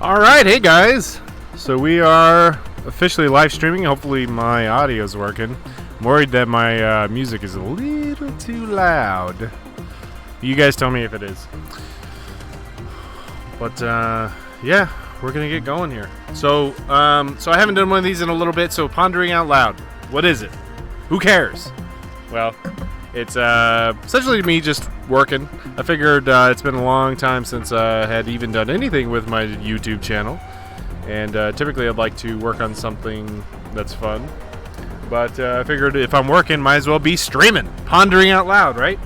Alright, hey guys! So we are officially live streaming. Hopefully my audio is working. I'm worried that my music is a little too loud. You guys tell me if it is. But yeah, we're gonna get going here. So I haven't done one of these in a little bit, so pondering out loud. What is it? Who cares? Well, it's essentially me just working. I figured it's been a long time since I had even done anything with my YouTube channel. And typically I'd like to work on something that's fun. But I figured if I'm working, might as well be streaming. Pondering out loud, right?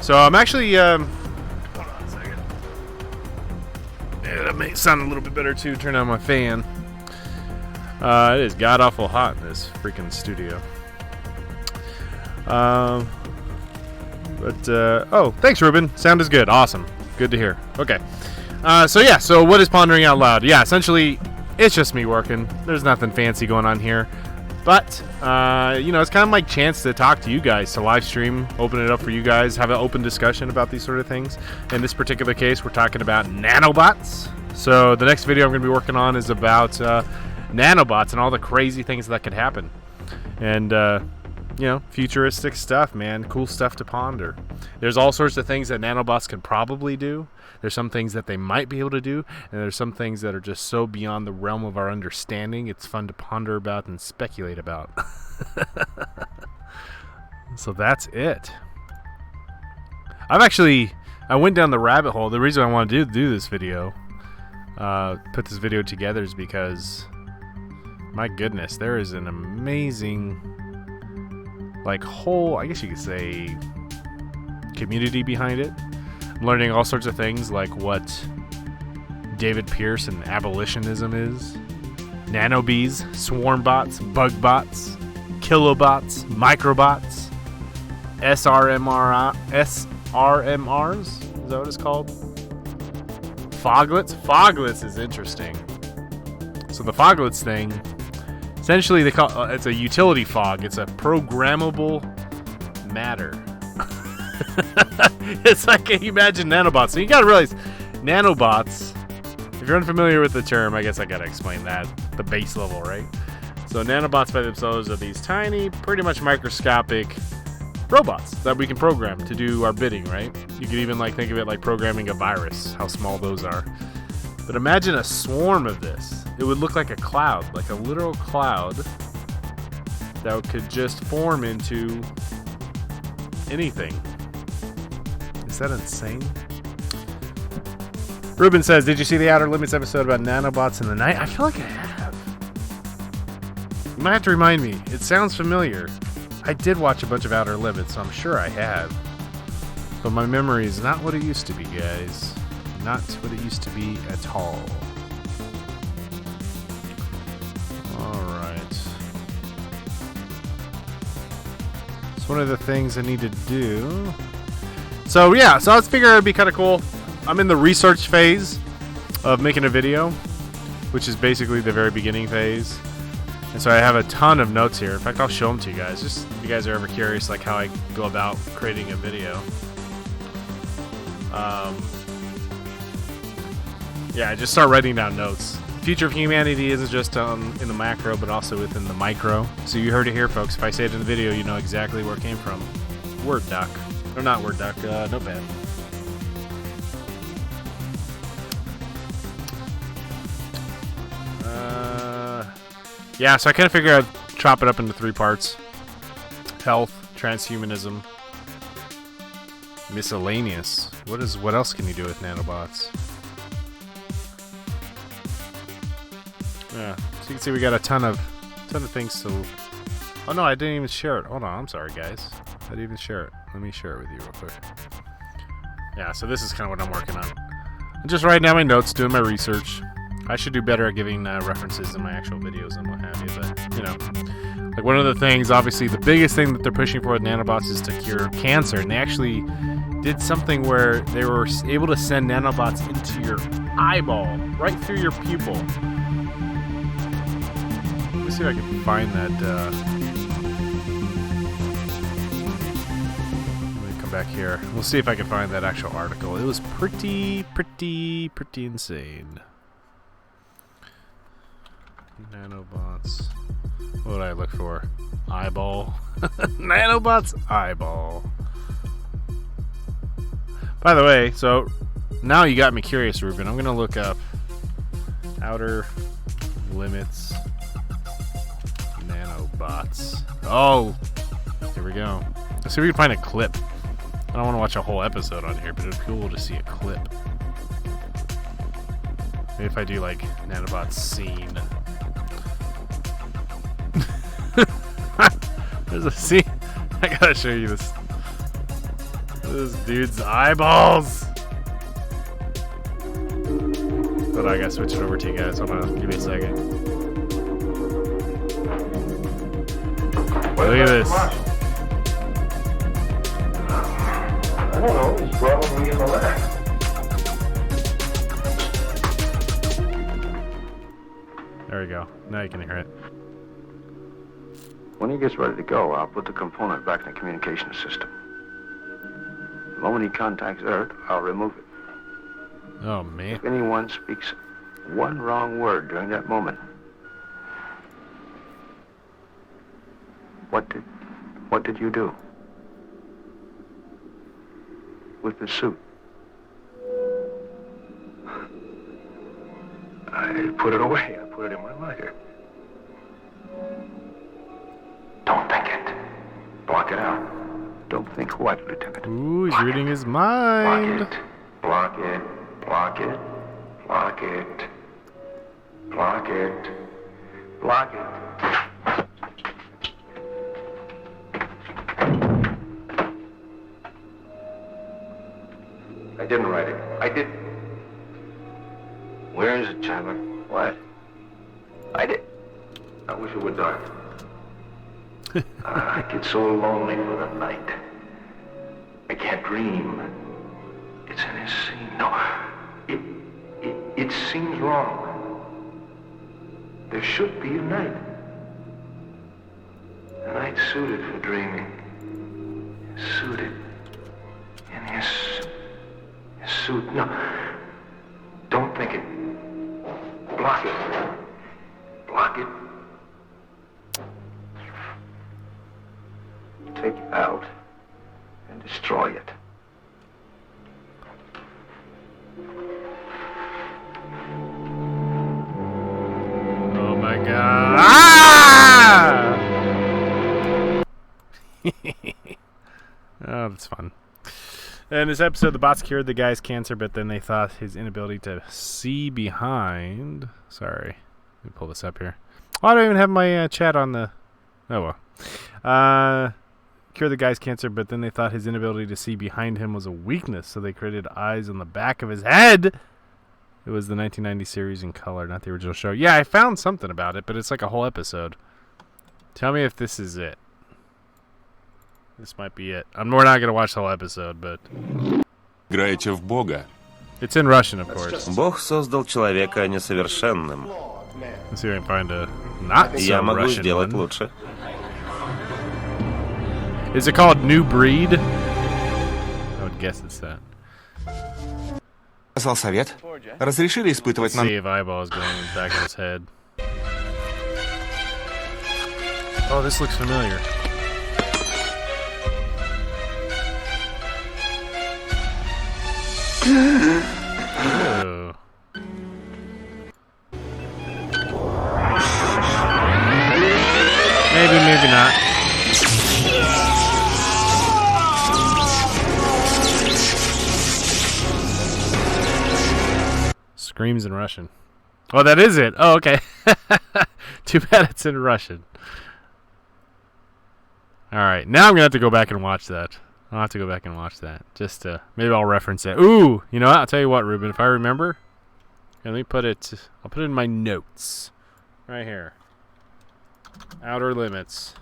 So I'm actually... hold on a second. Yeah, that may sound a little bit better too. Turn on my fan. It is god-awful hot in this freaking studio. Oh, thanks, Ruben. Sound is good. Awesome. Good to hear. Okay. So what is Pondering Out Loud? Yeah, essentially, it's just me working. There's nothing fancy going on here. But, it's kind of my chance to talk to you guys, to live stream, open it up for you guys, have an open discussion about these sort of things. In this particular case, we're talking about nanobots. So the next video I'm going to be working on is about nanobots and all the crazy things that could happen. And, futuristic stuff, man. Cool stuff to ponder. There's all sorts of things that nanobots can probably do. There's some things that they might be able to do, and there's some things that are just so beyond the realm of our understanding, it's fun to ponder about and speculate about. So that's it. I went down the rabbit hole. The reason I wanted to do this video, put this video together, is because, my goodness, there is an amazing... whole, I guess you could say, community behind it. I'm learning all sorts of things, like what David Pierce and abolitionism is, nanobees, swarm bots, bug bots, kilobots, microbots, SRMRs, is that what it's called? Foglets is interesting. So the foglets thing, essentially, they call it's a utility fog. It's a programmable matter. It's like, you imagine nanobots. So you gotta realize, nanobots, if you're unfamiliar with the term, I guess I gotta explain that, the base level, right? So nanobots by themselves are these tiny, pretty much microscopic robots that we can program to do our bidding, right? You could even think of it like programming a virus, how small those are. But imagine a swarm of this. It would look like a cloud, like a literal cloud that could just form into anything. Is that insane? Ruben says, did you see the Outer Limits episode about nanobots in the night? I feel like I have. You might have to remind me. It sounds familiar. I did watch a bunch of Outer Limits, so I'm sure I have. But my memory is not what it used to be, guys. Not what it used to be at all. Alright. It's one of the things I need to do. So yeah, so I was figuring it'd be kind of cool. I'm in the research phase of making a video, which is basically the very beginning phase. And so I have a ton of notes here. In fact, I'll show them to you guys, just if you guys are ever curious how I go about creating a video. Yeah, I just start writing down notes. Future of humanity isn't just in the macro, but also within the micro. So you heard it here, folks. If I say it in the video, you know exactly where it came from. Word doc. Or not Word doc, Notepad. Yeah, so I kind of figured I'd chop it up into 3 parts. Health, transhumanism, miscellaneous. What else can you do with nanobots? Yeah, so you can see we got a ton of things to... Oh no, I didn't even share it. Hold on, I'm sorry guys. I didn't even share it. Let me share it with you real quick. Yeah, so this is kind of what I'm working on. I'm just writing down my notes, doing my research. I should do better at giving references in my actual videos and what have you, but, one of the things, obviously, the biggest thing that they're pushing for with nanobots is to cure cancer, and they actually did something where they were able to send nanobots into your eyeball, right through your pupil. Let me see if I can find that, back here. We'll see if I can find that actual article. It was pretty insane. Nanobots. What would I look for? Eyeball. Nanobots eyeball. By the way, so now you got me curious, Ruben. I'm going to look up outer limits nanobots. Oh, here we go. Let's see if we can find a clip. I don't want to watch a whole episode on here, but it'd be cool to see a clip. Maybe if I do like nanobots scene. There's a scene. I gotta show you this. This dude's eyeballs. But I gotta switch it over to you guys. Hold on, give me a second. Look at this. I don't know. He's probably in the lab. There we go. Now you can hear it. When he gets ready to go, I'll put the component back in the communication system. The moment he contacts Earth, I'll remove it. Oh, man. If anyone speaks one wrong word during that moment, what did you do with the suit? I put it away. I put it in my locker. Don't think it. Block it out. Don't think what, Lieutenant? Ooh, he's reading his mind. Block it. Block it. Block it. Block it. Block it. I didn't write it. I did. Where is it, Chandler? What? I did. I wish it were dark. I get so lonely for the night. I can't dream. It's in his scene. No, it seems wrong. There should be a night. A night suited for dreaming. Suited. In his suit. No, don't think it. Block it. Block it. Take it out and destroy it. Oh my god. Ah! Oh, that's fun. In this episode, the bots cured the guy's cancer, but then they thought his inability to see behind... Sorry. Let me pull this up here. Oh, I don't even have my chat on the... Oh, well. Cure the guy's cancer, but then they thought his inability to see behind him was a weakness, so they created eyes on the back of his head. It was the 1990 series in color, not the original show. Yeah, I found something about it, but it's like a whole episode. Tell me if this is it. This might be it. We're not going to watch the whole episode, but... Играете в Бога. It's in Russian, of course. Бог создал человека несовершенным. Let's see if I can find a not Я so могу Russian сделать one. лучше. Is it called New Breed? I would guess it's that. Сказал совет. Разрешили испытывать Let's see if eyeball is going in the back of his head. Oh, this looks familiar. Oh. Maybe, maybe not. Screams in Russian. Oh, that is it. Oh, okay. Too bad it's in Russian. Alright, now I'm going to have to go back and watch that. I'll have to go back and watch that. Just to, maybe I'll reference it. Ooh, you know what? I'll tell you what, Ruben. If I remember, let me put it, I'll put it in my notes. Right here. Outer Limits.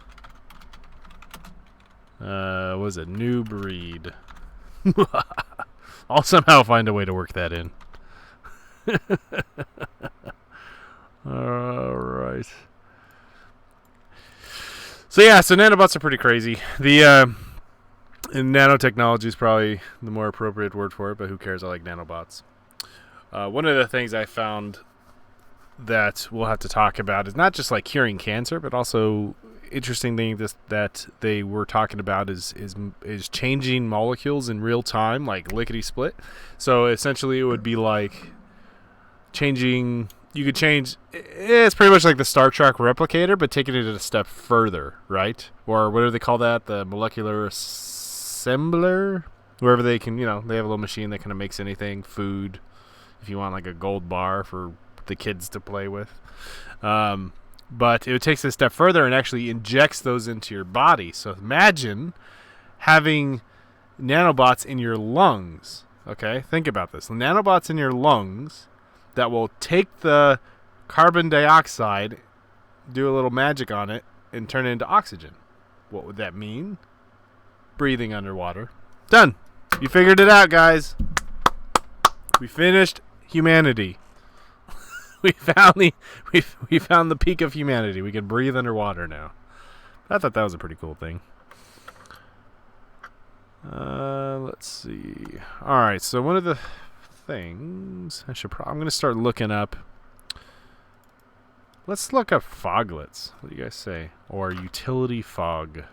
What was it? New Breed. I'll somehow find a way to work that in. Alright. So yeah, so nanobots are pretty crazy. The and nanotechnology is probably the more appropriate word for it, but who cares? I like nanobots. One of the things I found that we'll have to talk about is not just like curing cancer, but also interesting thing that they were talking about is changing molecules in real time, like lickety split. So essentially, it would be like changing. You could change. It's pretty much like the Star Trek replicator, but taking it a step further, right? Or what do they call that? The molecular assembler. Wherever they can, they have a little machine that kind of makes anything, food. If you want like a gold bar for the kids to play with. But it takes it a step further and actually injects those into your body. So imagine having nanobots in your lungs. Okay, think about this. Nanobots in your lungs that will take the carbon dioxide, do a little magic on it, and turn it into oxygen. What would that mean? Breathing underwater. Done. You figured it out, guys. We finished humanity. We found the peak of humanity. We can breathe underwater now. I thought that was a pretty cool thing. Let's see. All right, so one of the things I'm going to start looking up. Let's look up foglets. What do you guys say? Or utility fog.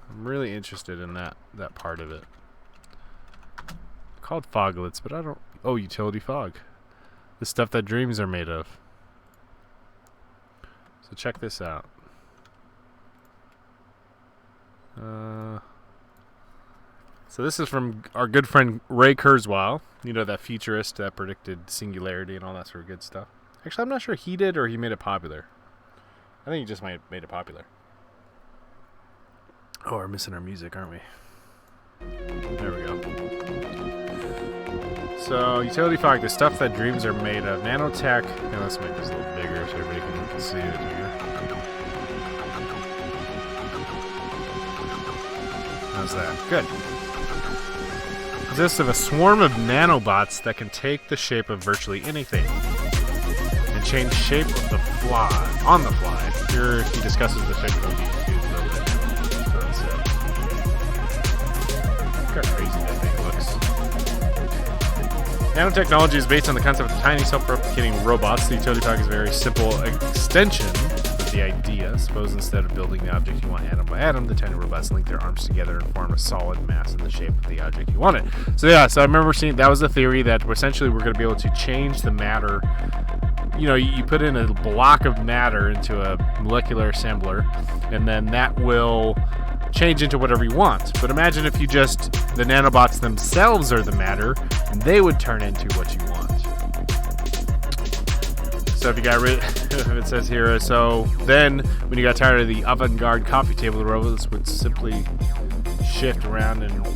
I'm really interested in that part of it. Called foglets, but I don't. Oh, utility fog. The stuff that dreams are made of. So check this out. So this is from our good friend Ray Kurzweil. You know, that futurist that predicted singularity and all that sort of good stuff. Actually, I'm not sure he did or he made it popular. I think he just made it popular. Oh, we're missing our music, aren't we? There we go. So, utility fog, the stuff that dreams are made of. Nanotech. Now let's make this a little bigger so everybody can see it here. How's that? Good. Consists of a swarm of nanobots that can take the shape of virtually anything and change shape of the fly on the fly. Here he discusses the shape of these two. Look how crazy that thing looks. Nanotechnology is based on the concept of tiny self-replicating robots. The utility fog is a very simple extension of the idea. Suppose instead of building the object you want atom by atom, the tiny robots link their arms together and form a solid mass in the shape of the object you wanted. So yeah, so I remember seeing that was the theory that essentially we're going to be able to change the matter. You know, you put in a block of matter into a molecular assembler, and then that will change into whatever you want. But imagine if you just, the nanobots themselves are the matter, and they would turn into what you want. So if you got rid, it says here, so then when you got tired of the avant-garde coffee table, the robots would simply shift around and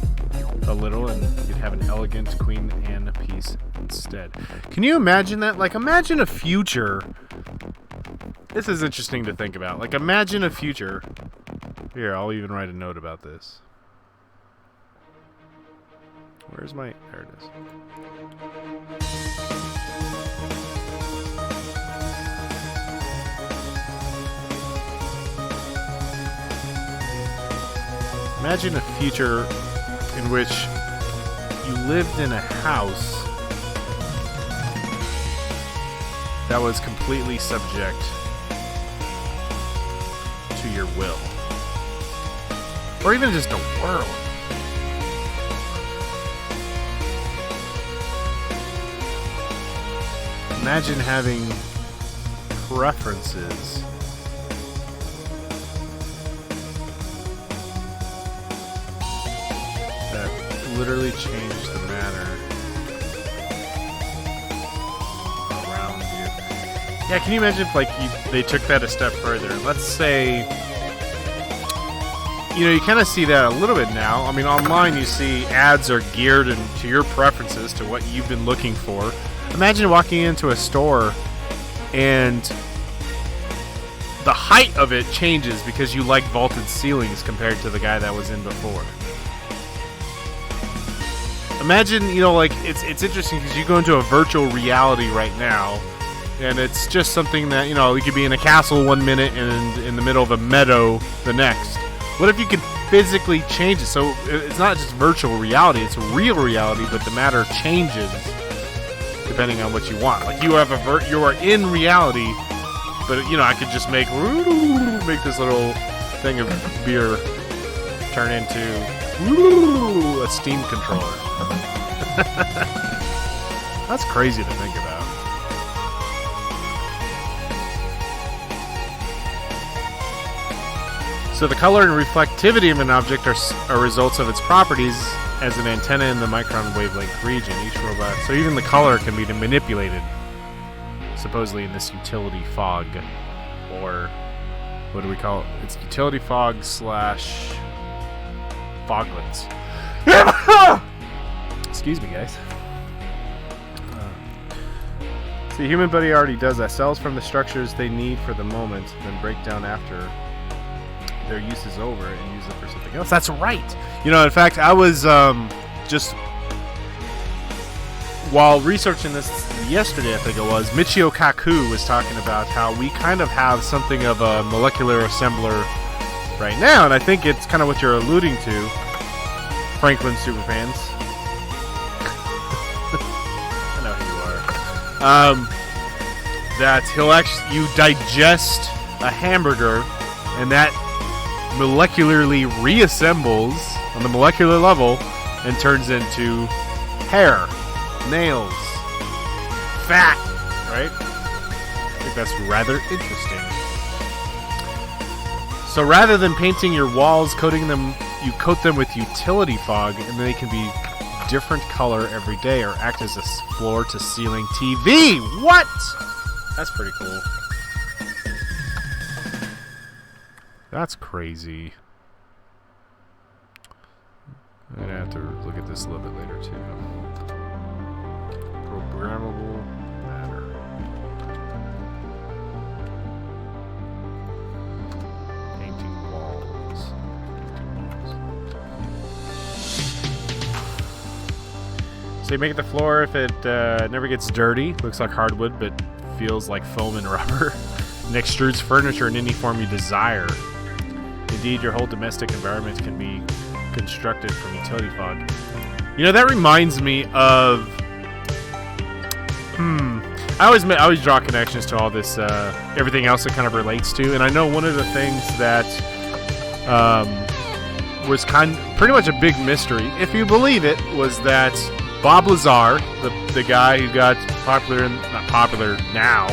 a little, and you'd have an elegant Queen Anne piece instead. Can you imagine that? Like, imagine a future. This is interesting to think about. Like, imagine a future. Here, I'll even write a note about this. Where's my... There it is. Imagine a future in which you lived in a house that was completely subject to your will. Or even just a world. Imagine having preferences that literally change the matter around you. Yeah, can you imagine if they took that a step further? Let's say, you kind of see that a little bit now. I mean, online you see ads are geared to your preferences, to what you've been looking for. Imagine walking into a store and the height of it changes because you like vaulted ceilings compared to the guy that was in before. Imagine, it's interesting because you go into a virtual reality right now, and it's just something that, you could be in a castle one minute and in the middle of a meadow the next. What if you could physically change it? So it's not just virtual reality, it's real reality, but the matter changes depending on what you want. Like, you have you are in reality, but, you know, I could just make this little thing of beer turn into a steam controller. That's crazy to think about. So the color and reflectivity of an object are results of its properties as an antenna in the micron wavelength region. Each robot, so even the color can be manipulated, supposedly in this utility fog, or what do we call it? It's utility fog / foglets. Excuse me, guys. See, human body already does that. Cells from the structures they need for the moment, then break down after their use is over and use it for something else. That's right. You know, in fact, I was just while researching this yesterday, I think it was, Michio Kaku was talking about how we kind of have something of a molecular assembler right now, and I think it's kind of what you're alluding to, Franklin Superfans. I know who you are. That you digest a hamburger, and that molecularly reassembles on the molecular level and turns into hair, nails, fat, right? I think that's rather interesting. So rather than painting your walls, coating them, you coat them with utility fog, and they can be different color every day or act as a floor to ceiling TV. What? That's pretty cool. That's crazy. I'm gonna have to look at this a little bit later too. Programmable matter. Painting walls. So you make it the floor if it never gets dirty. Looks like hardwood, but feels like foam and rubber. And extrudes furniture in any form you desire. Indeed, your whole domestic environment can be constructed from utility fog. You know, that reminds me of... I always draw connections to all this, everything else it kind of relates to, and I know one of the things that was pretty much a big mystery, if you believe it, was that Bob Lazar, the guy who got popular, not popular now,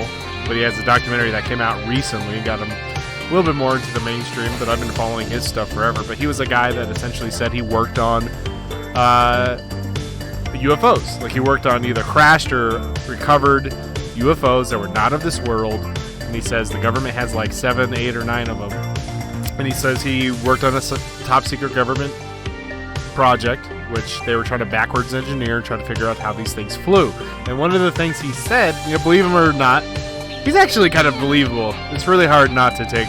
but he has a documentary that came out recently, got him a little bit more into the mainstream, but I've been following his stuff forever. But he was a guy that essentially said he worked on UFOs. Like, he worked on either crashed or recovered UFOs that were not of this world. And he says the government has like 7, 8, or 9 of them. And he says he worked on a top secret government project, which they were trying to backwards engineer, trying to figure out how these things flew. And one of the things he said, you know, believe him or not, he's actually kind of believable. It's really hard not to take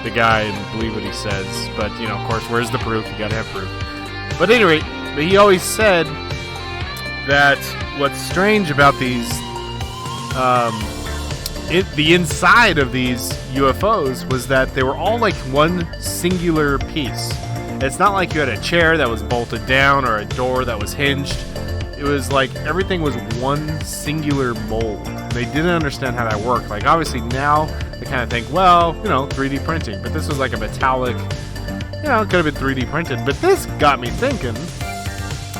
the guy and believe what he says. But, you know, of course, where's the proof? You gotta have proof. But at any rate, he always said that what's strange about these, the inside of these UFOs was that they were all like one singular piece. It's not like you had a chair that was bolted down or a door that was hinged. It was like everything was one singular mold. They didn't understand how that worked. Like, obviously now they kind of think, well, you know, 3D printing. But this was like a metallic, you know, it could have been 3D printed. But this got me thinking,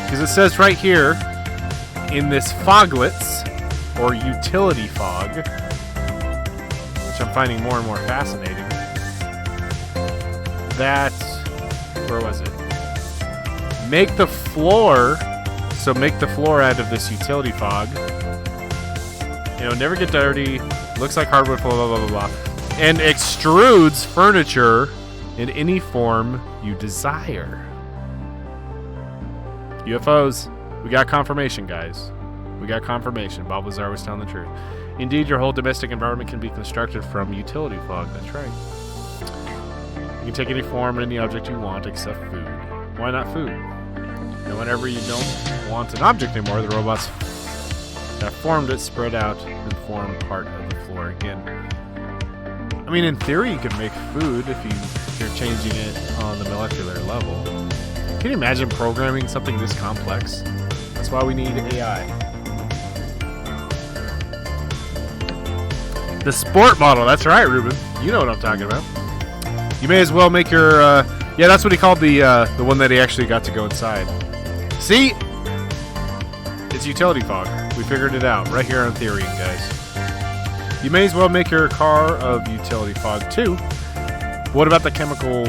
because it says right here in this foglets, or utility fog, which I'm finding more and more fascinating, that, where was it? Make the floor out of this utility fog. You know, never get dirty, looks like hardwood, blah, blah, blah, blah, blah. And extrudes furniture in any form you desire. UFOs. We got confirmation, guys. We got confirmation. Bob Lazar was telling the truth. Indeed, your whole domestic environment can be constructed from utility fog. That's right. You can take any form and any object you want except food. Why not food? And whenever you don't want an object anymore, the robots that formed it spread out and form part of the floor again. I mean, in theory, you could make food if you're changing it on the molecular level. Can you imagine programming something this complex? That's why we need AI. The sport model. That's right, Ruben. You know what I'm talking about. You may as well make your... yeah, that's what he called the one that he actually got to go inside. See? It's utility fog. We figured it out right here on TheoryInk, guys. You may as well make your car of utility fog, too. What about the chemical...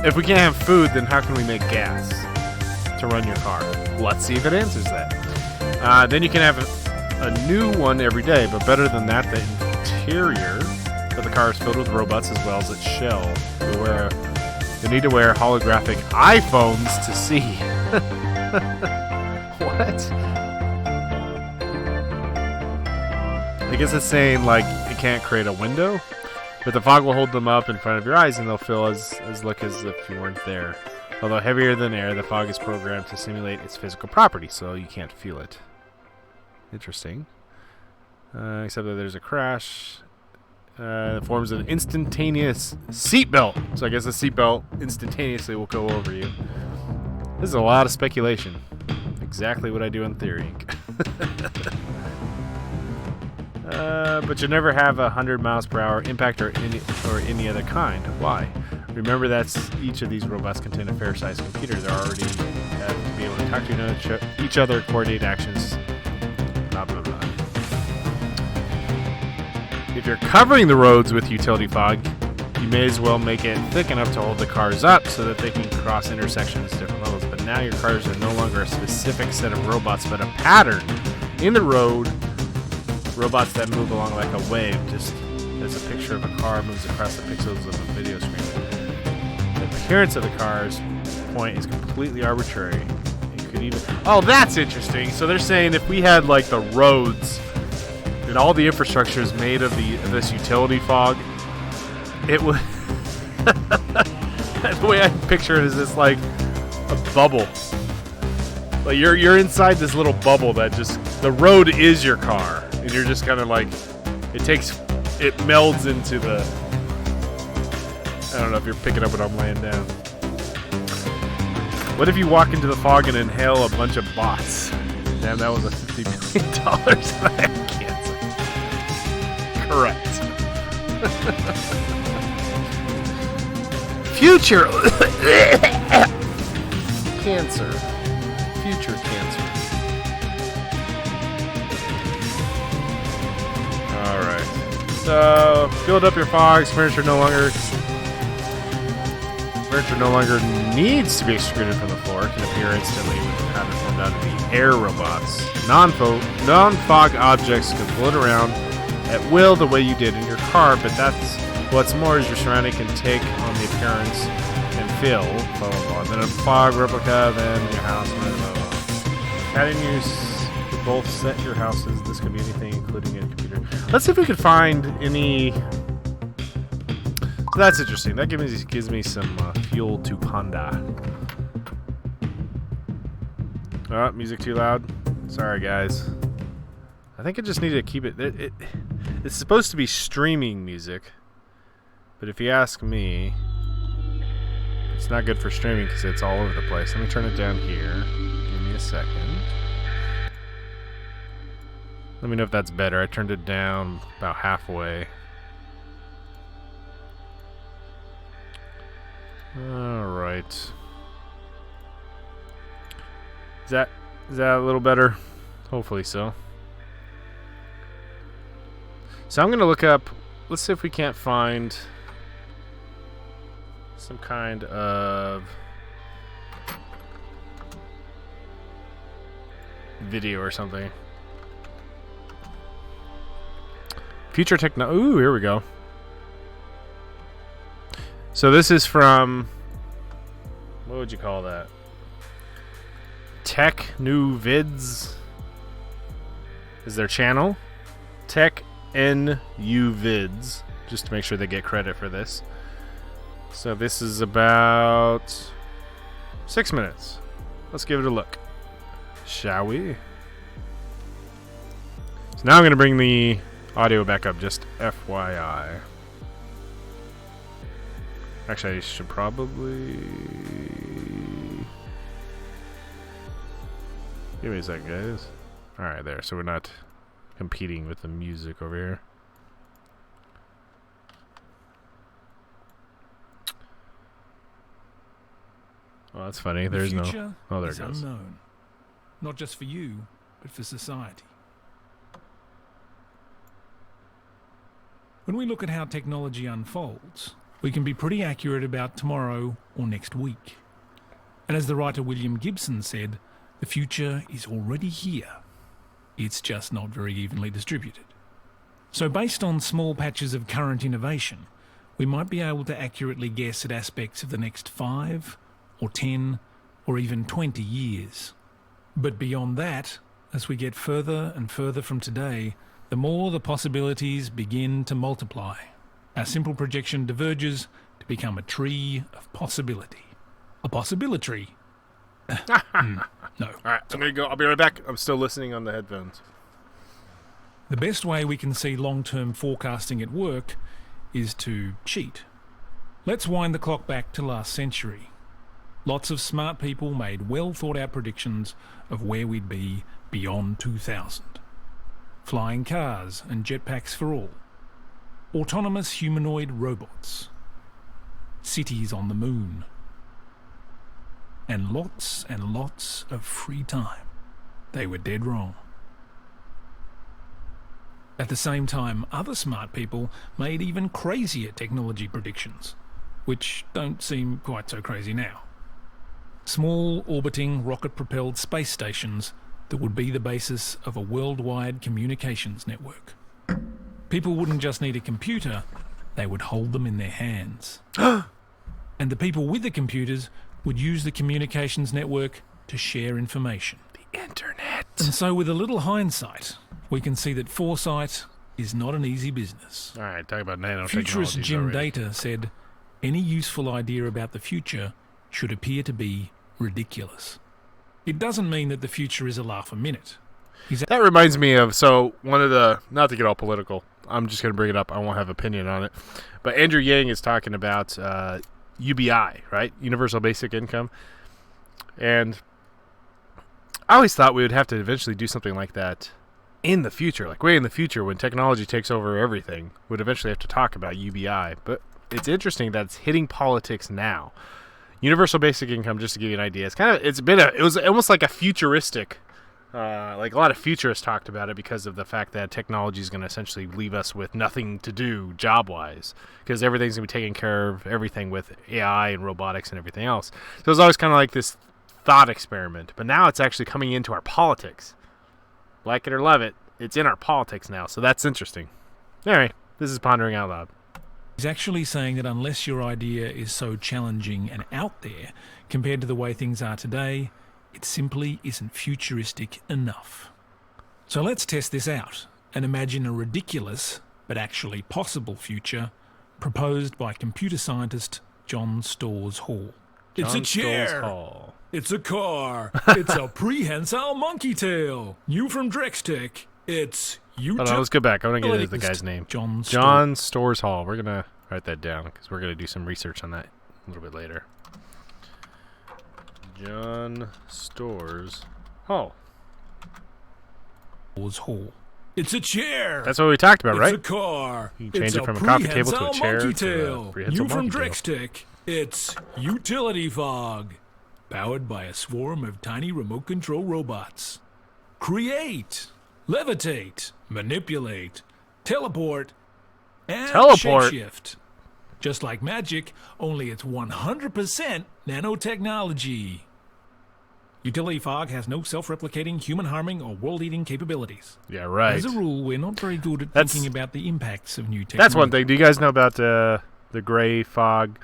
If we can't have food, then how can we make gas to run your car? Let's see if it answers that. Then you can have a new one every day, but better than that, the interior of the car is filled with robots as well as its shell. You need to wear holographic iPhones to see. What? I guess it's saying, like, it can't create a window, but the fog will hold them up in front of your eyes and they'll feel as look as if you weren't there. Although heavier than air, the fog is programmed to simulate its physical property, so you can't feel it. Interesting. Except that there's a crash. It forms an instantaneous seatbelt. So I guess the seatbelt instantaneously will go over you. This is a lot of speculation. Exactly what I do on TheoryInk. But you never have 100 miles per hour impact or any other kind. Why? Remember that each of these robots contain a fair-sized computer. They already have to be able to talk to each other, coordinate actions, blah, blah, blah. If you're covering the roads with utility fog, you may as well make it thick enough to hold the cars up so that they can cross intersections at different levels. But now your cars are no longer a specific set of robots, but a pattern in the road. Robots that move along like a wave, just as a picture of a car moves across the pixels of a video screen. The appearance of the car's point is completely arbitrary. It could even... Oh, that's interesting. So they're saying if we had, like, the roads and all the infrastructure is made of this utility fog, it would... The way I picture it is this, like, a bubble. Like, you're inside this little bubble that just... The road is your car. And you're just kind of like, it melds into the, I don't know if you're picking up what I'm laying down. What if you walk into the fog and inhale a bunch of bots? Damn, that was a $50 million and I have cancer. Correct. Future cancer. Future cancer. So, build up your fogs. Furniture no longer needs to be extruded from the floor. It can appear instantly with the pattern formed out of the air robots. Non-fog objects can float around at will the way you did in your car, but that's what's more is your surrounding can take on the appearance and feel, blah, blah, blah. Then a fog replica, then your house, blah, blah, blah. Adding use to both set your houses. This could be anything, including a computer. Let's see if we could find any... So that's interesting. That gives me some fuel to ponder. Oh, music too loud. Sorry, guys. I think I just need to keep it... It's supposed to be streaming music. But if you ask me, it's not good for streaming because it's all over the place. Let me turn it down here. Give me a second. Let me know if that's better. I turned it down about halfway. Alright. Is that a little better? Hopefully so. So I'm going to look up... Let's see if we can't find some kind of video or something. Future techno... Ooh, here we go. So this is from... What would you call that? Tech New Vids is their channel. Tech NU Vids. Just to make sure they get credit for this. So this is about 6 minutes. Let's give it a look. Shall we? So now I'm going to bring the audio back up, just FYI. Actually, I should probably... Give me a sec, guys. Alright, there. So we're not competing with the music over here. Well, that's funny. The There's future no... Oh, there it is goes. unknown. Not just for you, but for society. When we look at how technology unfolds, we can be pretty accurate about tomorrow or next week. And as the writer William Gibson said, the future is already here. It's just not very evenly distributed. So based on small patches of current innovation, we might be able to accurately guess at aspects of the next 5 or 10 or even 20 years. But beyond that, as we get further and further from today, the more the possibilities begin to multiply. Our simple projection diverges to become a tree of possibility. A possibility. No. All right, I'm going to go. I'll be right back. I'm still listening on the headphones. The best way we can see long-term forecasting at work is to cheat. Let's wind the clock back to last century. Lots of smart people made well-thought-out predictions of where we'd be beyond 2000. Flying cars and jetpacks for all. Autonomous humanoid robots. Cities on the moon. And lots of free time. They were dead wrong. At the same time, other smart people made even crazier technology predictions, which don't seem quite so crazy now. Small, orbiting, rocket-propelled space stations that would be the basis of a worldwide communications network. People wouldn't just need a computer, they would hold them in their hands. And the people with the computers would use the communications network to share information. The internet. And so with a little hindsight, we can see that foresight is not an easy business. All right, talk about nanotechnology. Futurist Jim already. Data said, any useful idea about the future should appear to be ridiculous. It doesn't mean that the future is a laugh a minute. That reminds me of, so one of the, not to get all political, I'm just going to bring it up. I won't have opinion on it. But Andrew Yang is talking about UBI, right? Universal Basic Income. And I always thought we would have to eventually do something like that in the future, like way in the future when technology takes over everything, would eventually have to talk about UBI. But it's interesting that it's hitting politics now. Universal Basic Income, just to give you an idea, it was almost like a futuristic, like a lot of futurists talked about it because of the fact that technology is going to essentially leave us with nothing to do job-wise, because everything's going to be taken care of, everything with AI and robotics and everything else. So it was always kind of like this thought experiment, but now it's actually coming into our politics. Like it or love it, it's in our politics now, so that's interesting. Anyway, this is Pondering Out Loud. He's actually saying that unless your idea is so challenging and out there compared to the way things are today, it simply isn't futuristic enough. So let's test this out and imagine a ridiculous but actually possible future proposed by computer scientist John Storrs Hall. It's a chair. It's a car. It's a prehensile monkey tail. You from Drextech. It's you. Hold on, let's go back. I want to get the guy's name. John Storrs Hall. We're going to write that down because we're going to do some research on that a little bit later. John Storrs Hall. It's a chair. That's what we talked about, right? It's a car. You change it from a coffee table to a chair to a prehensile You from monkey tail. Drextech. It's utility fog. Powered by a swarm of tiny remote control robots. Create, levitate, manipulate, teleport, and shapeshift. Just like magic, only it's 100% nanotechnology. Utility fog has no self-replicating, human-harming, or world-eating capabilities. Yeah, right. As a rule, we're not very good at thinking about the impacts of new technology. That's one thing. Do you guys know about the gray fog?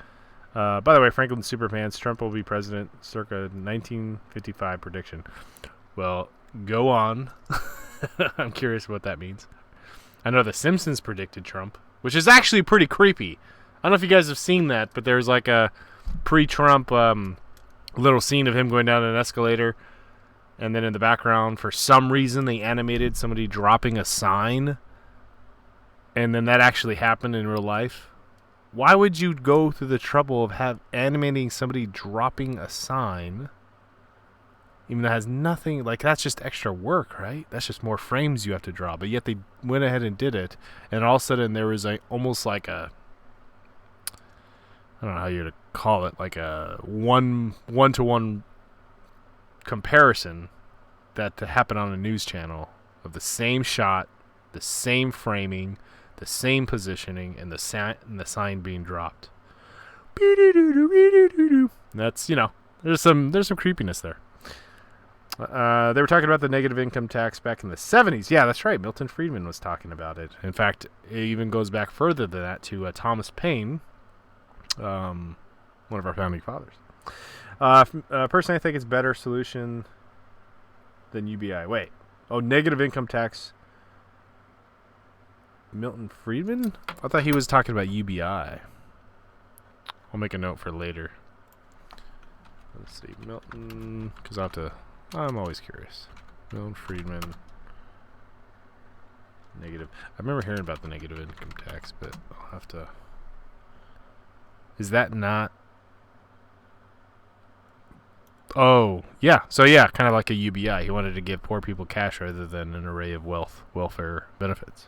By the way, Franklin Superfans, Trump will be president circa 1955 prediction. Well, go on. I'm curious what that means. I know The Simpsons predicted Trump, which is actually pretty creepy. I don't know if you guys have seen that, but there's like a pre-Trump little scene of him going down an escalator, and then in the background, for some reason, they animated somebody dropping a sign, and then that actually happened in real life. Why would you go through the trouble of animating somebody dropping a sign, even though it has nothing, like that's just extra work, right? That's just more frames you have to draw, but yet they went ahead and did it, and all of a sudden there was almost like a I don't know how you'd call it, like a one-to-one comparison that to happen on a news channel of the same shot, the same framing, the same positioning, and the sign being dropped. That's, there's some creepiness there. They were talking about the negative income tax back in the 70s. Yeah, that's right. Milton Friedman was talking about it. In fact, it even goes back further than that to Thomas Paine, one of our founding fathers. Personally, I think it's a better solution than UBI. Wait. Oh, negative income tax. Milton Friedman? I thought he was talking about UBI. I'll make a note for later. Let's see. Milton, because I'm always curious. Milton Friedman. Negative. I remember hearing about the negative income tax, but I'll have to. Is that not? Oh, yeah. So, yeah, kind of like a UBI. He wanted to give poor people cash rather than an array of welfare benefits.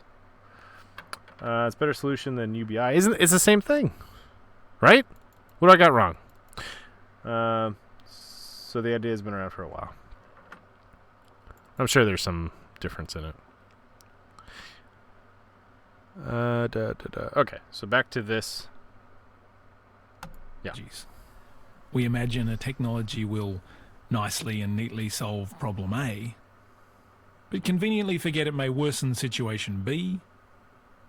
It's a better solution than UBI. It's the same thing, right? What do I got wrong? So the idea has been around for a while. I'm sure there's some difference in it. Okay, so back to this. Yeah. We imagine a technology will nicely and neatly solve problem A, but conveniently forget it may worsen situation B,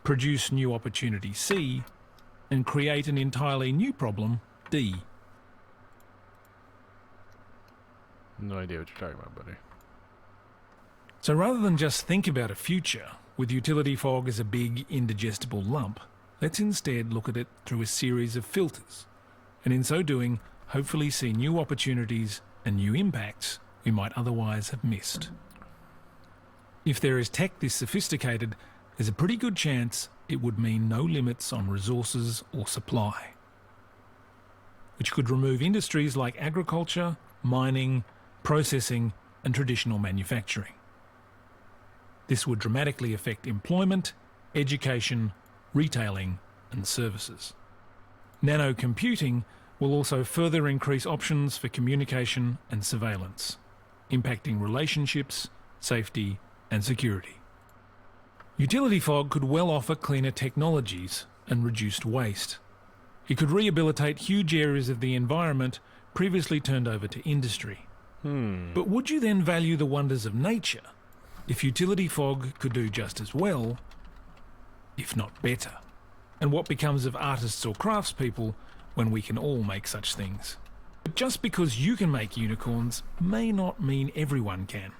produce new opportunity C, and create an entirely new problem D. No idea what you're talking about, buddy. So rather than just think about a future with utility fog as a big, indigestible lump, let's instead look at it through a series of filters, and in so doing, hopefully see new opportunities and new impacts we might otherwise have missed. If there is tech this sophisticated, there's a pretty good chance it would mean no limits on resources or supply, which could remove industries like agriculture, mining, processing, and traditional manufacturing. This would dramatically affect employment, education, retailing, and services. Nanocomputing will also further increase options for communication and surveillance, impacting relationships, safety, and security. Utility fog could well offer cleaner technologies and reduced waste. It could rehabilitate huge areas of the environment previously turned over to industry. But would you then value the wonders of nature if utility fog could do just as well, if not better? And what becomes of artists or craftspeople when we can all make such things? But just because you can make unicorns may not mean everyone can.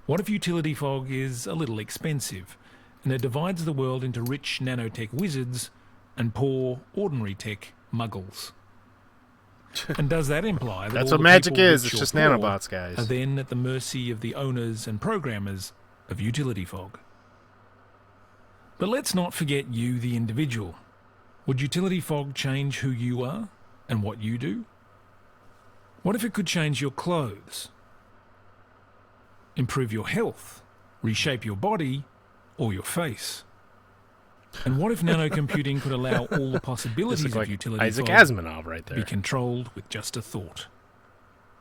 What if utility fog is a little expensive and it divides the world into rich nanotech wizards and poor, ordinary tech muggles? And does that imply that That's all what the magic people is. rich It's or just poor nanobots, guys. are then at the mercy of the owners and programmers of utility fog? But let's not forget you, the individual. Would utility fog change who you are and what you do? What if it could change your clothes, improve your health, reshape your body or your face? And what if nanocomputing could allow all the possibilities of like utility Isaac fog Asimov right to there. be controlled with just a thought?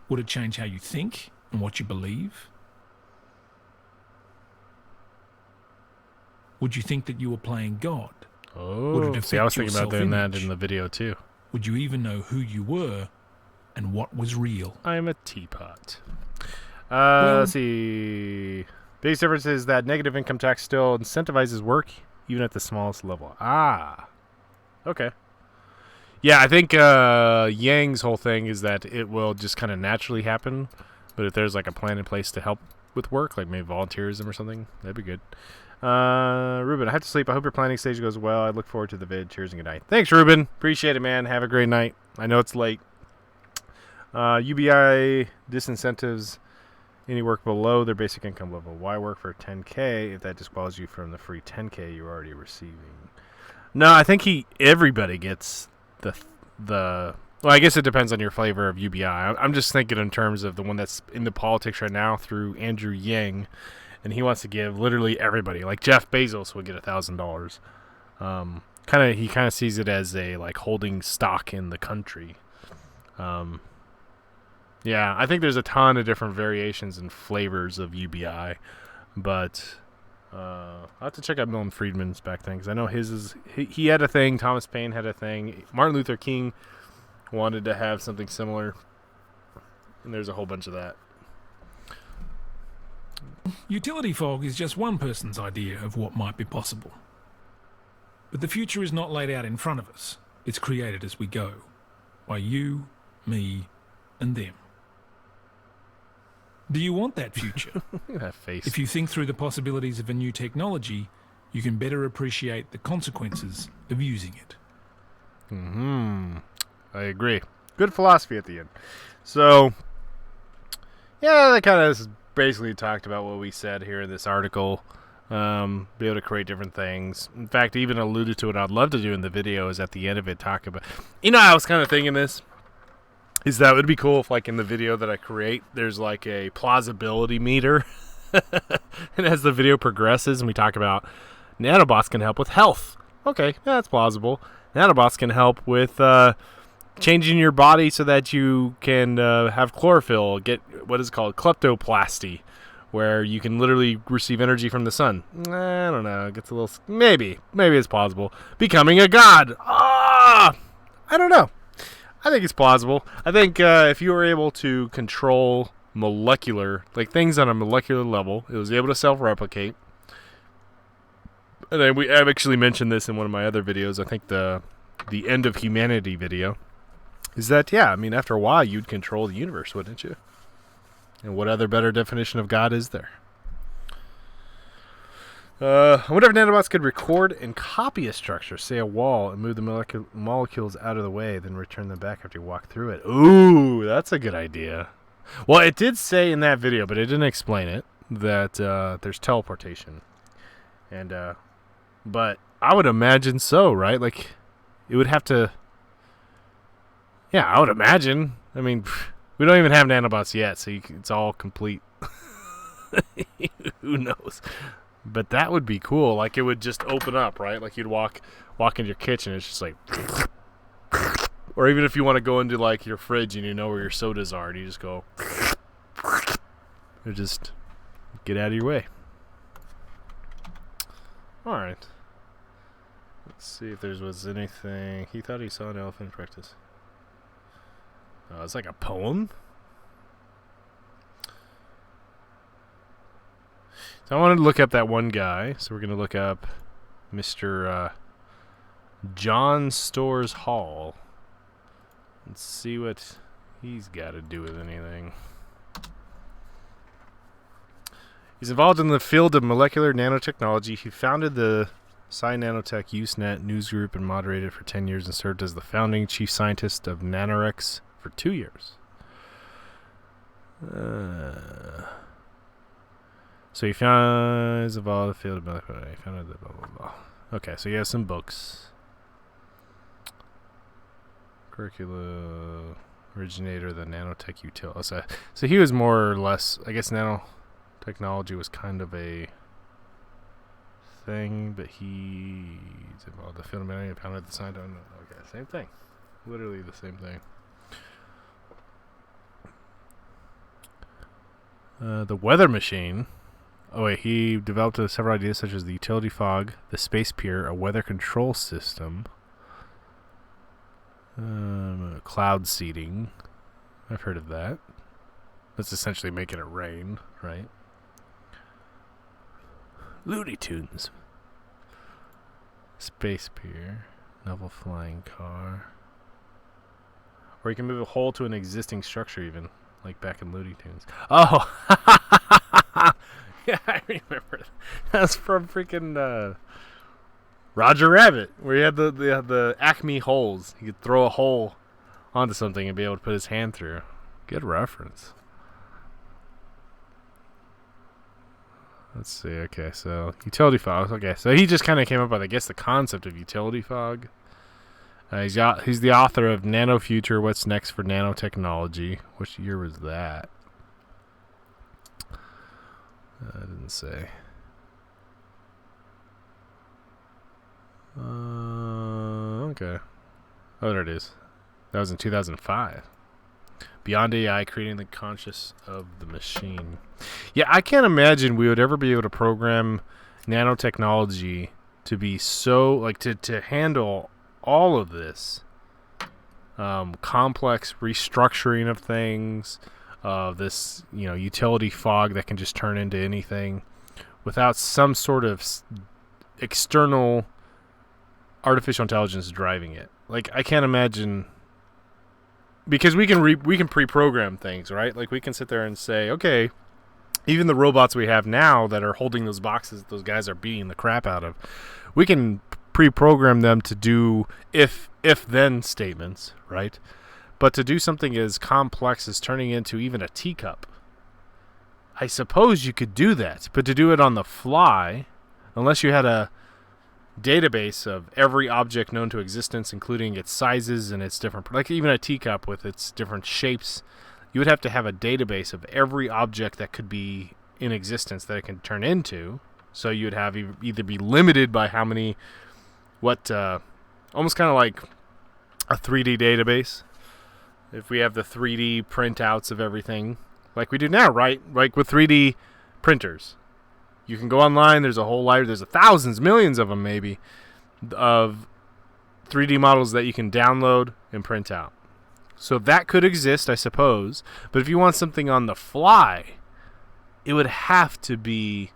Would it change how you think and what you believe? Would you think that you were playing God? Would Oh, it see, I was affect thinking your about doing that self-image? in the video too. Would you even know who you were and what was real? I'm a teapot. Well- Let's see. Biggest difference is that negative income tax still incentivizes work, even at the smallest level. Okay. Yeah, I think Yang's whole thing is that it will just kind of naturally happen, but if there's like a plan in place to help with work, like maybe volunteerism or something, that'd be good. Ruben, I have to sleep. I hope your planning stage goes well. I look forward to the vid. Cheers and good night. Thanks, Ruben. Appreciate it, man. Have a great night. I know it's late. UBI disincentives any work below their basic income level. Why work for $10K if that disqualifies you from the free $10K you're already receiving? No, I think everybody gets the. Well, I guess it depends on your flavor of UBI. I'm just thinking in terms of the one that's in the politics right now through Andrew Yang, and he wants to give literally everybody. Like Jeff Bezos would get $1,000. he kind of sees it as a like holding stock in the country. Yeah, I think there's a ton of different variations and flavors of UBI, but I'll have to check out Milton Friedman's back then, because I know his is he had a thing. Thomas Paine had a thing. Martin Luther King wanted to have something similar, and there's a whole bunch of that. Utility fog is just one person's idea of what might be possible. But the future is not laid out in front of us. It's created as we go. By you, me, and them. Do you want that future? Look at that face. If you think through the possibilities of a new technology, you can better appreciate the consequences of using it. I agree. Good philosophy at the end. So, yeah, that kind of basically talked about what we said here in this article. Be able to create different things. In fact, even alluded to it. I'd love to do in the video is at the end of it talk about. I was kind of thinking this. Is that would be cool if, like, in the video that I create, there's like a plausibility meter, and as the video progresses, and we talk about nanobots can help with health. Okay, yeah, that's plausible. Nanobots can help with changing your body so that you can have chlorophyll, get what is called kleptoplasty, where you can literally receive energy from the sun. I don't know. It gets a little... Maybe it's plausible. Becoming a god. I don't know. I think it's plausible. I think if you were able to control molecular... Like, things on a molecular level, it was able to self-replicate. And then I've actually mentioned this in one of my other videos. I think the End of Humanity video. Is that, yeah, I mean, after a while, you'd control the universe, wouldn't you? And what other better definition of God is there? I wonder if nanobots could record and copy a structure, say a wall, and move the molecules out of the way, then return them back after you walk through it. Ooh, that's a good idea. Well, it did say in that video, but it didn't explain it, that there's teleportation. And, but I would imagine so, right? Like, it would have to... Yeah, I would imagine. I mean, we don't even have nanobots yet, so it's all complete. Who knows? But that would be cool. Like, it would just open up, right? Like, you'd walk into your kitchen, it's just like... Or even if you want to go into, like, your fridge and you know where your sodas are, and you just go... Or just get out of your way. Alright. Let's see if there was anything... He thought he saw an elephant in practice. Oh, it's like a poem? So I wanted to look up that one guy. So we're going to look up Mr. John Storrs Hall. Let's see what he's got to do with anything. He's involved in the field of molecular nanotechnology. He founded the Nanotech Usenet news group and moderated for 10 years and served as the founding chief scientist of Nanorex for 2 years. So he finds evolved the field of molecular. He founded the blah blah blah. Okay, so he has some books. Curricula originator of the nanotech utility. So he was more or less, I guess nanotechnology was kind of a thing, but he's involved the field of management, founded the science. Okay, same thing. Literally the same thing. The weather machine. Oh wait, he developed several ideas such as the utility fog, the space pier, a weather control system, cloud seeding. I've heard of that. That's essentially making it rain, right? Looney Tunes. Space pier, novel flying car. Or you can move a hole to an existing structure even, like back in Looney Tunes. Oh! Yeah, I remember. That's from freaking Roger Rabbit, where he had the Acme holes. He could throw a hole onto something and be able to put his hand through. Good reference. Let's see. Okay, so utility fog. Okay, so he just kind of came up with, I guess, the concept of utility fog. He's the author of Nano Future, What's Next for Nanotechnology. Which year was that? I didn't say. Okay. Oh, there it is. That was in 2005. Beyond AI, creating the conscious of the machine. Yeah, I can't imagine we would ever be able to program nanotechnology to be so, like, to handle all of this complex restructuring of things, this, utility fog that can just turn into anything without some sort of external artificial intelligence driving it. Like, I can't imagine, because we can pre-program things, right? Like, we can sit there and say, okay, even the robots we have now that are holding those boxes that those guys are beating the crap out of, we can pre-program them to do if-then statements, right? But to do something as complex as turning into even a teacup, I suppose you could do that. But to do it on the fly, unless you had a database of every object known to existence, including its sizes and its different, like even a teacup with its different shapes, you would have to have a database of every object that could be in existence that it can turn into. So you would have either be limited by how many, almost kind of like a 3D database. If we have the 3D printouts of everything, like we do now, right? Like with 3D printers. You can go online, there's a whole library, there's thousands, millions of them maybe, of 3D models that you can download and print out. So that could exist, I suppose. But if you want something on the fly, it would have to be,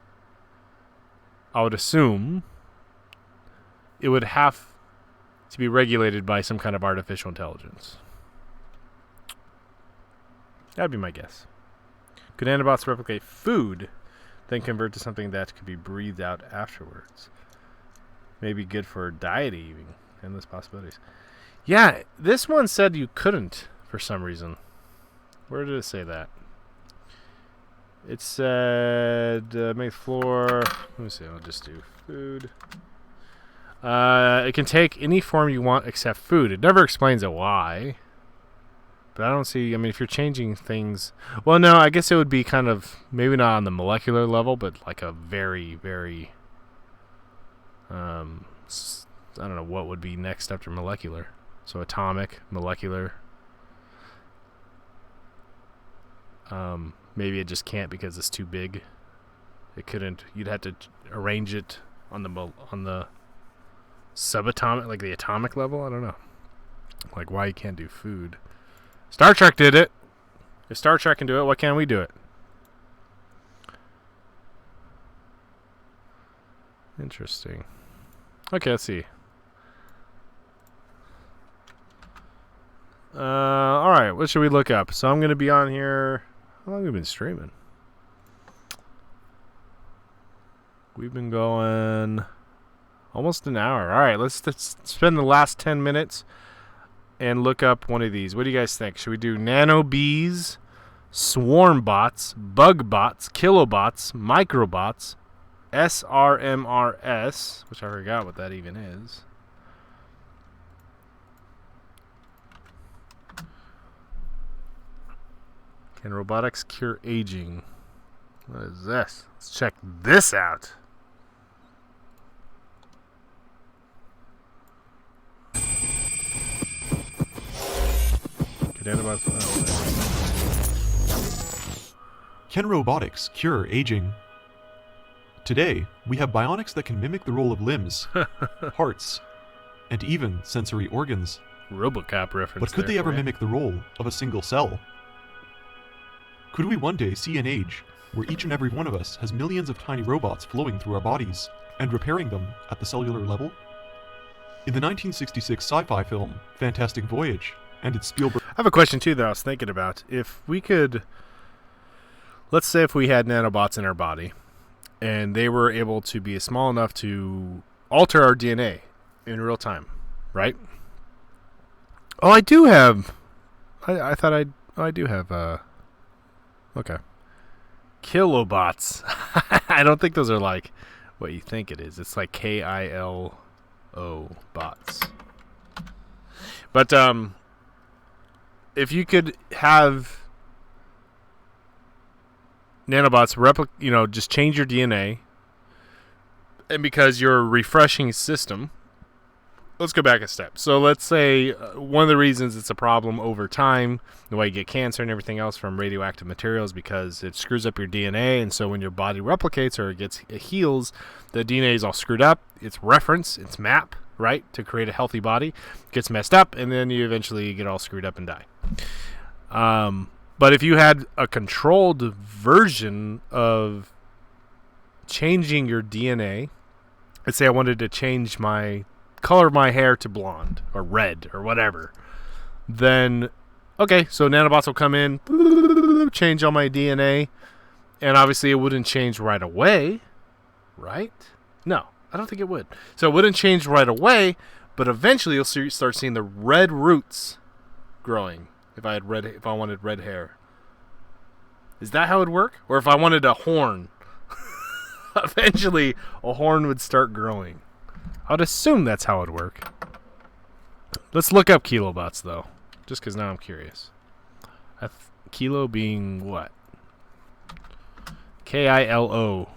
I would assume, it would have to be regulated by some kind of artificial intelligence. That'd be my guess. Could nanobots replicate food, then convert to something that could be breathed out afterwards? Maybe good for diet even. Endless possibilities. Yeah, this one said you couldn't for some reason. Where did it say that? It said make floor. Let me see. I'll just do food. It can take any form you want except food. It never explains it why. But I don't see, I mean, if you're changing things, well, no, I guess it would be kind of, maybe not on the molecular level, but like a very, very, I don't know what would be next after molecular. So atomic, molecular. Maybe it just can't because it's too big. It couldn't, you'd have to arrange it on the subatomic, like the atomic level, I don't know. Like why you can't do food. Star Trek did it. If Star Trek can do it, why can't we do it? Interesting. Okay, let's see. Alright, what should we look up? So I'm going to be on here. How long have we been streaming? We've been going almost an hour. Alright, let's spend the last 10 minutes and look up one of these. What do you guys think? Should we do nanobees, swarm bots, bug bots, kilobots, microbots, SRMRS, which I forgot what that even is. Can robotics cure aging? What is this? Let's check this out. Can robotics cure aging? Today, we have bionics that can mimic the role of limbs, hearts, and even sensory organs. RoboCop reference. But could they ever mimic the role of a single cell? Could we one day see an age where each and every one of us has millions of tiny robots flowing through our bodies and repairing them at the cellular level? In the 1966 sci-fi film Fantastic Voyage, and its Spielberg... I have a question too that I was thinking about. If we could, let's say if we had nanobots in our body and they were able to be small enough to alter our DNA in real time, right? Oh, I do have, I thought I do have, okay. Kilobots. I don't think those are like what you think it is. It's like KILO bots. But, if you could have nanobots just change your DNA, and because you're a refreshing system, let's go back a step. So let's say one of the reasons it's a problem over time, the way you get cancer and everything else from radioactive materials, because it screws up your DNA, and so when your body replicates or it heals, the DNA is all screwed up. Its reference, its map, right, to create a healthy body, gets messed up, and then you eventually get all screwed up and die. But if you had a controlled version of changing your DNA, let's say I wanted to change my color of my hair to blonde or red or whatever, then, okay, so nanobots will come in, change all my DNA, and obviously it wouldn't change right away, right? No, I don't think it would. So it wouldn't change right away, but eventually you'll start seeing the red roots growing. If I wanted red hair, is that how it would work? Or if I wanted a horn, eventually a horn would start growing. I would assume that's how it would work. Let's look up kilobots though, just because now I'm curious. Kilo being what? Kilo,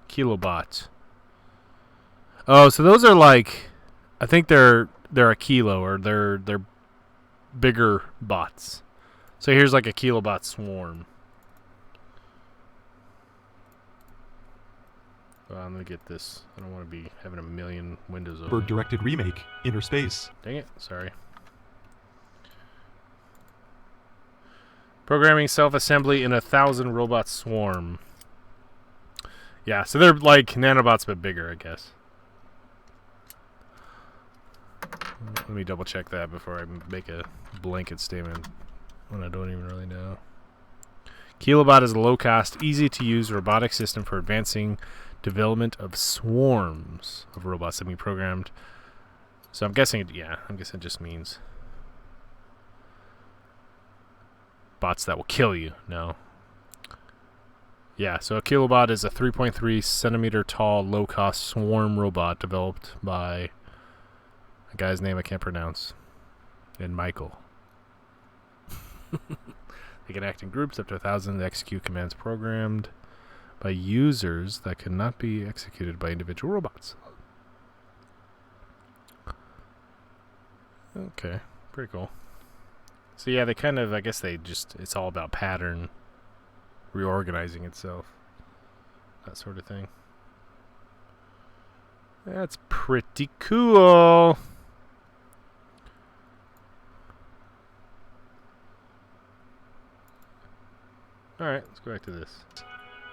kilobot. Oh, so those are like, I think they're a kilo, or they're bigger bots. So here's like a kilobot swarm. I'm gonna get this. I don't want to be having a million windows open. Directed remake, Inner Space. Dang it, sorry. Programming self-assembly in 1,000 robot swarm. Yeah, so they're like nanobots but bigger, I guess. Let me double check that before I make a blanket statement when I don't even really know. Kilobot is a low-cost, easy-to-use robotic system for advancing development of swarms of robots that can be programmed. So I'm guessing it just means bots that will kill you. No. Yeah, so a kilobot is a 3.3 centimeter tall, low-cost swarm robot developed by a guy's name I can't pronounce, and Michael. They can act in groups up to 1,000 to execute commands programmed by users that cannot be executed by individual robots. Okay, pretty cool. So yeah, they kind of, I guess it's all about pattern reorganizing itself. That sort of thing. That's pretty cool. Alright, let's go back to this.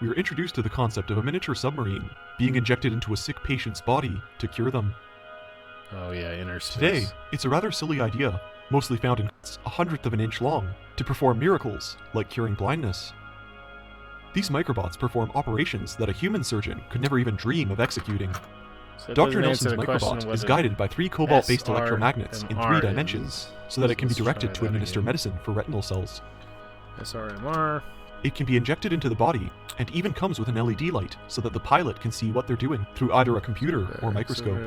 We were introduced to the concept of a miniature submarine being injected into a sick patient's body to cure them. Oh yeah, inner space. Today, it's a rather silly idea, mostly found in 1/100th of an inch long, to perform miracles like curing blindness. These microbots perform operations that a human surgeon could never even dream of executing. So Dr. Nelson's microbot is guided by 3 cobalt-based electromagnets in 3 dimensions, so that it can be directed to administer medicine for retinal cells. SRMR. It can be injected into the body, and even comes with an LED light, so that the pilot can see what they're doing through either a computer or microscope.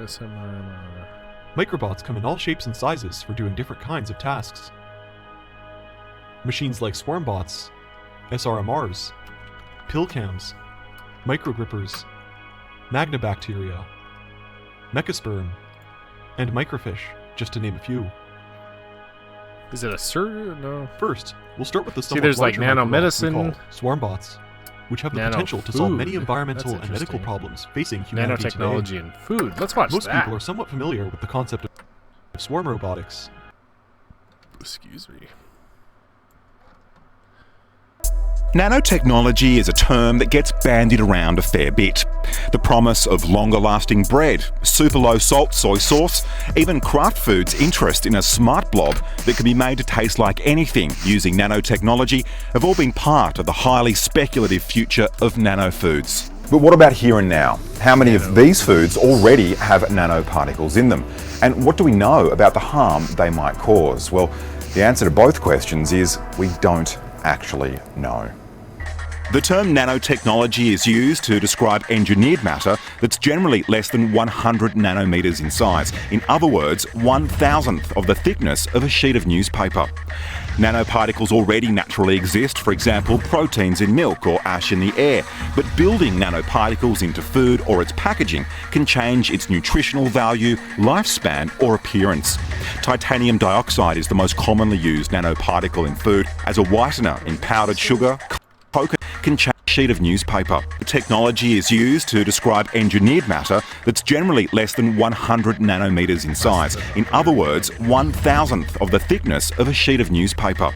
Microbots come in all shapes and sizes for doing different kinds of tasks. Machines like swarmbots, SRMRs, pillcams, microgrippers, magnabacteria, mechasperm, and microfish, just to name a few. Is it a surgeon? No. First, we'll start with the See, there's like nanomedicine, swarmbots, which have the potential to solve many environmental and medical problems facing humanity nanotechnology today. and food. Let's watch Most that. people are somewhat familiar with the concept of swarm robotics. Excuse me. Nanotechnology is a term that gets bandied around a fair bit. The promise of longer-lasting bread, super low-salt soy sauce, even Kraft Foods' interest in a smart blob that can be made to taste like anything using nanotechnology have all been part of the highly speculative future of nanofoods. But what about here and now? How many of these foods already have nanoparticles in them? And what do we know about the harm they might cause? Well, the answer to both questions is we don't actually know. The term nanotechnology is used to describe engineered matter that's generally less than 100 nanometers in size. In other words, 1,000th of the thickness of a sheet of newspaper. Nanoparticles already naturally exist, for example, proteins in milk or ash in the air. But building nanoparticles into food or its packaging can change its nutritional value, lifespan or appearance. Titanium dioxide is the most commonly used nanoparticle in food as a whitener in powdered sugar. Coconut can change a sheet of newspaper. The technology is used to describe engineered matter that's generally less than 100 nanometers in size. In other words, 1,000th of the thickness of a sheet of newspaper.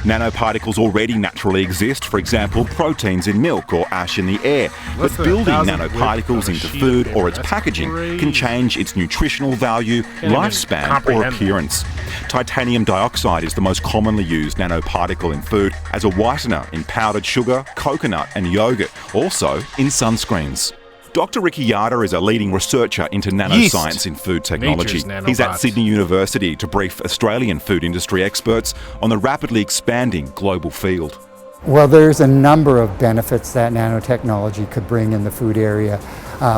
Nanoparticles already naturally exist, for example, proteins in milk or ash in the air. But building nanoparticles into food or its packaging can change its nutritional value, lifespan or appearance. Titanium dioxide is the most commonly used nanoparticle in food as a whitener in powdered sugar, coconut and yogurt, also in sunscreens. Dr. Ricky Yarder is a leading researcher into nanoscience in food technology. He's at Sydney University to brief Australian food industry experts on the rapidly expanding global field. Well, there's a number of benefits that nanotechnology could bring in the food area.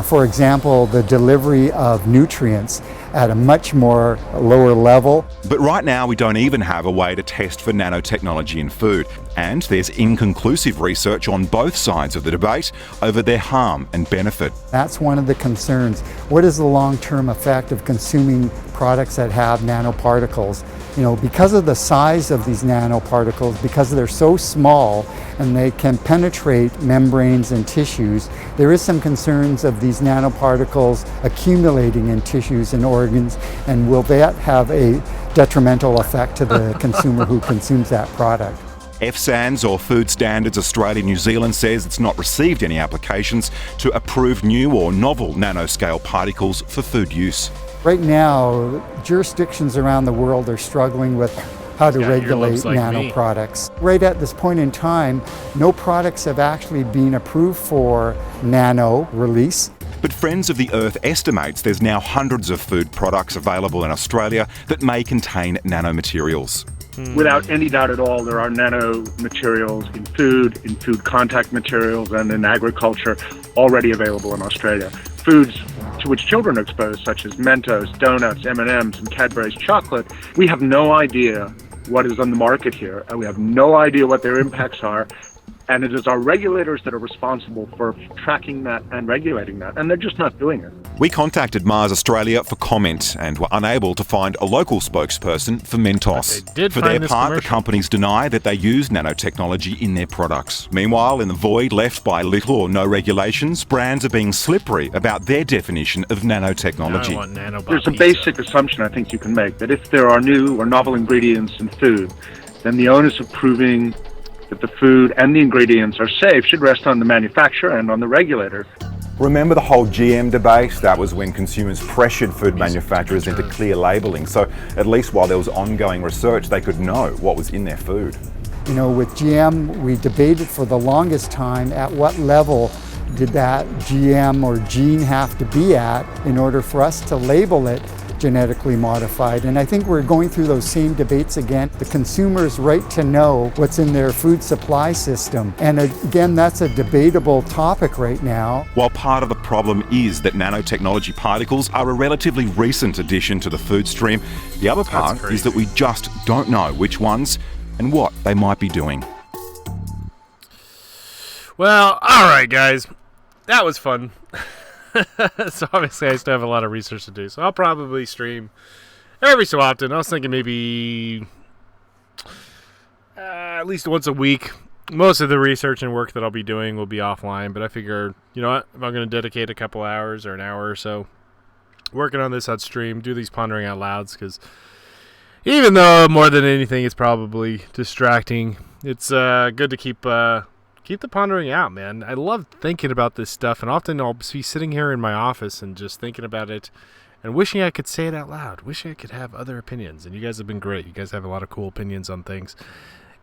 For example, the delivery of nutrients at a much more lower level. But right now we don't even have a way to test for nanotechnology in food, and there's inconclusive research on both sides of the debate over their harm and benefit. That's one of the concerns. What is the long-term effect of consuming products that have nanoparticles? You know, because of the size of these nanoparticles, because they're so small and they can penetrate membranes and tissues, there is some concerns of these nanoparticles accumulating in tissues and organs, and will that have a detrimental effect to the consumer who consumes that product? FSANZ, or Food Standards Australia New Zealand, says it's not received any applications to approve new or novel nanoscale particles for food use. Right now, jurisdictions around the world are struggling with how to regulate nano products. Right at this point in time, no products have actually been approved for nano release. But Friends of the Earth estimates there's now hundreds of food products available in Australia that may contain nanomaterials. Without any doubt at all, there are nanomaterials in food contact materials, and in agriculture already available in Australia. Foods to which children are exposed, such as Mentos, donuts, M&Ms, and Cadbury's chocolate, we have no idea what is on the market here, and we have no idea what their impacts are. And it is our regulators that are responsible for tracking that and regulating that, and they're just not doing it. We contacted Mars Australia for comment and were unable to find a local spokesperson for Mentos. For their part, the companies deny that they use nanotechnology in their products. Meanwhile, in the void left by little or no regulations, brands are being slippery about their definition of nanotechnology. There's a basic assumption I think you can make, that if there are new or novel ingredients in food, then the onus of proving that the food and the ingredients are safe should rest on the manufacturer and on the regulator. Remember the whole GM debate? That was when consumers pressured food manufacturers into clear labelling. So at least while there was ongoing research, they could know what was in their food. You know, with GM, we debated for the longest time at what level did that GM or gene have to be at in order for us to label it genetically modified. And I think we're going through those same debates again. The consumer's right to know what's in their food supply system. And again, that's a debatable topic right now. While part of the problem is that nanotechnology particles are a relatively recent addition to the food stream, the other part is that we just don't know which ones and what they might be doing. Well, alright guys, that was fun. So obviously I still have a lot of research to do, so I'll probably stream every so often. I was thinking maybe at least once a week. Most of the research and work that I'll be doing will be offline, but I figure, you know what, if I'm going to dedicate a couple hours or an hour or so working on this, I'd stream, do these pondering out louds, because even though more than anything it's probably distracting, it's good to keep the pondering out, man. I love thinking about this stuff, and often I'll be sitting here in my office and just thinking about it and wishing I could say it out loud, wishing I could have other opinions. And you guys have been great. You guys have a lot of cool opinions on things.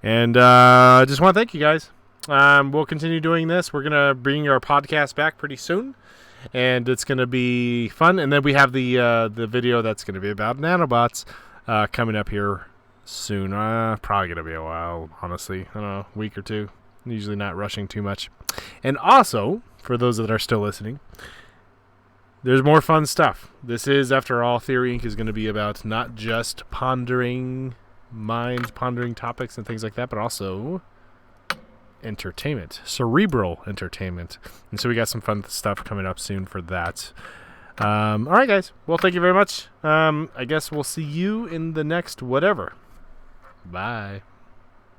And I just want to thank you guys. We'll continue doing this. We're going to bring our podcast back pretty soon, and it's going to be fun. And then we have the video that's going to be about nanobots coming up here soon. Probably going to be a while, honestly. I don't know, a week or two. Usually not rushing too much. And also, for those that are still listening, there's more fun stuff. This is, after all, TheoryInk is going to be about not just pondering mind pondering topics and things like that, but also entertainment, cerebral entertainment. And so we got some fun stuff coming up soon for that. All right, guys. Well, thank you very much. I guess we'll see you in the next whatever. Bye.